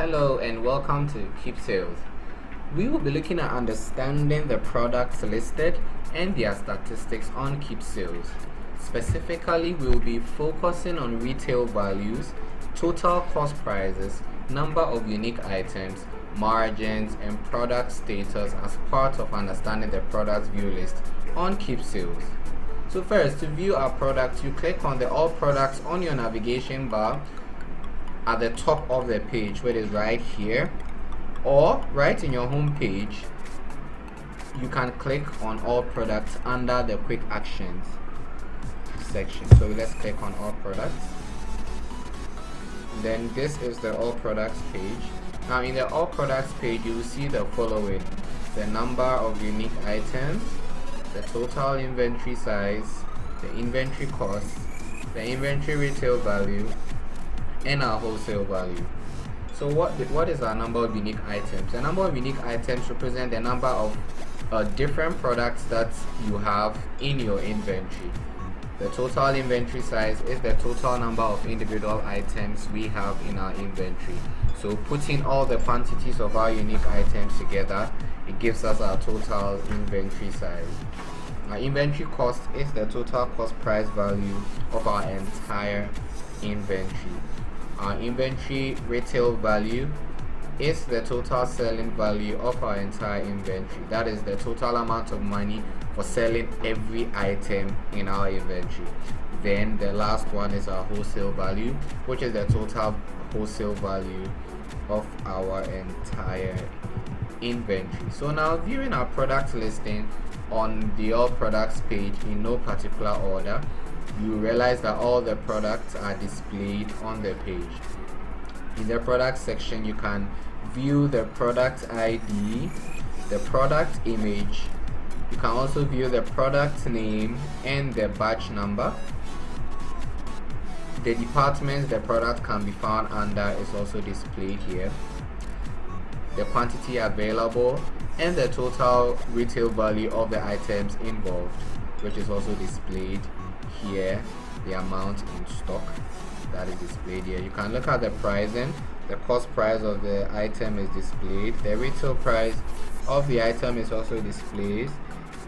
Hello and welcome to Keepsales. We will be looking at understanding the products listed and their statistics on Keepsales. Specifically, we will be focusing on retail values, total cost prices, number of unique items, margins, and product status as part of understanding the products view list on Keepsales. So first, to view our products, you click on the All Products on your navigation bar at the top of the page, where it is right here, or right in your home page. You can click on All Products under the Quick Actions section. So let's click on All Products. Then this is the All Products page. Now in the All Products page, you will see the following: the number of unique items, the total inventory size, the inventory cost, the inventory retail value, and our wholesale value. So what is our number of unique items? The number of unique items represent the number of different products that you have in your inventory. The total inventory size is the total number of individual items we have in our inventory. So putting all the quantities of our unique items together, it gives us our total inventory size. Our inventory cost is the total cost price value of our entire inventory. Our inventory retail value is the total selling value of our entire inventory. That is the total amount of money for selling every item in our inventory. Then the last one is our wholesale value, which is the total wholesale value of our entire inventory. So now, viewing our product listing on the All Products page in no particular order, you realize that all the products are displayed on the page. In the product section, you can view the product ID, the product image. You can also view the product name and the batch number. The departments the product can be found under is also displayed here. The quantity available and the total retail value of the items involved, which is also displayed here. The amount in stock, that is displayed here. You can look at the pricing. The cost price of the item is displayed. The retail price of the item is also displayed.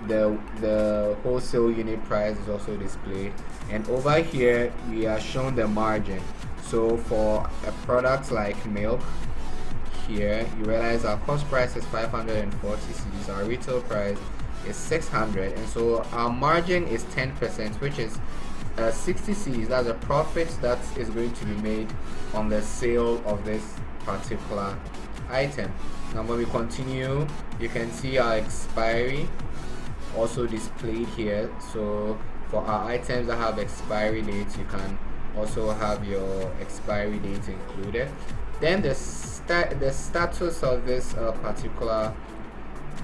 The wholesale unit price is also displayed. And over here we are shown the margin. So for a product like milk, here you realize our cost price is 540 cedis, our retail price is 600, and so our margin is 10%, which is 60 cedis. That's a profit that is going to be made on the sale of this particular item. Now when we continue, you can see our expiry also displayed here. So for our items that have expiry dates, you can also have your expiry date included. Then the status of this particular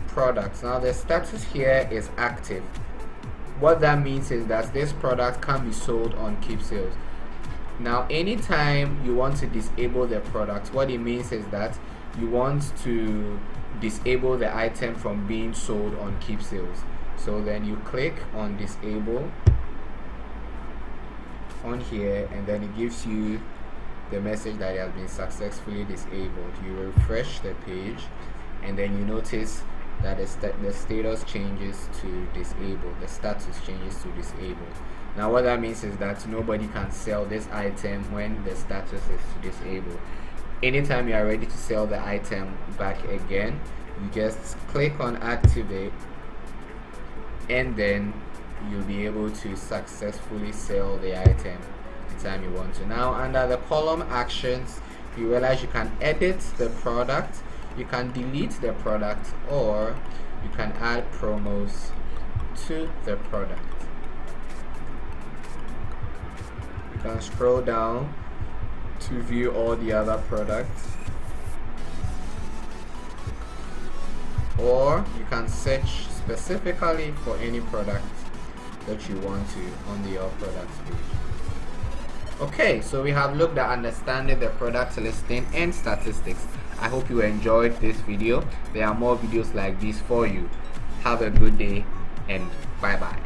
product. Now the status here is active. What that means is that this product can be sold on Keepsales. Now anytime you want to disable the product, what it means is that you want to disable the item from being sold on Keepsales. So then you click on disable on here, and then it gives you the message that it has been successfully disabled. You refresh the page, and then you notice that the status changes to disabled. The status changes to disabled. Now what that means is that nobody can sell this item when the status is disabled. Anytime you are ready to sell the item back again, you just click on activate, and then you'll be able to successfully sell the item anytime you want to. Now under the column actions, you realize you can edit the product, you can delete the product, or you can add promos to the product. You can scroll down to view all the other products, or you can search specifically for any product that you want to on the All Products page. Okay, so we have looked at understanding the product listing and statistics. I hope you enjoyed this video. There are more videos like this for you. Have a good day and bye bye.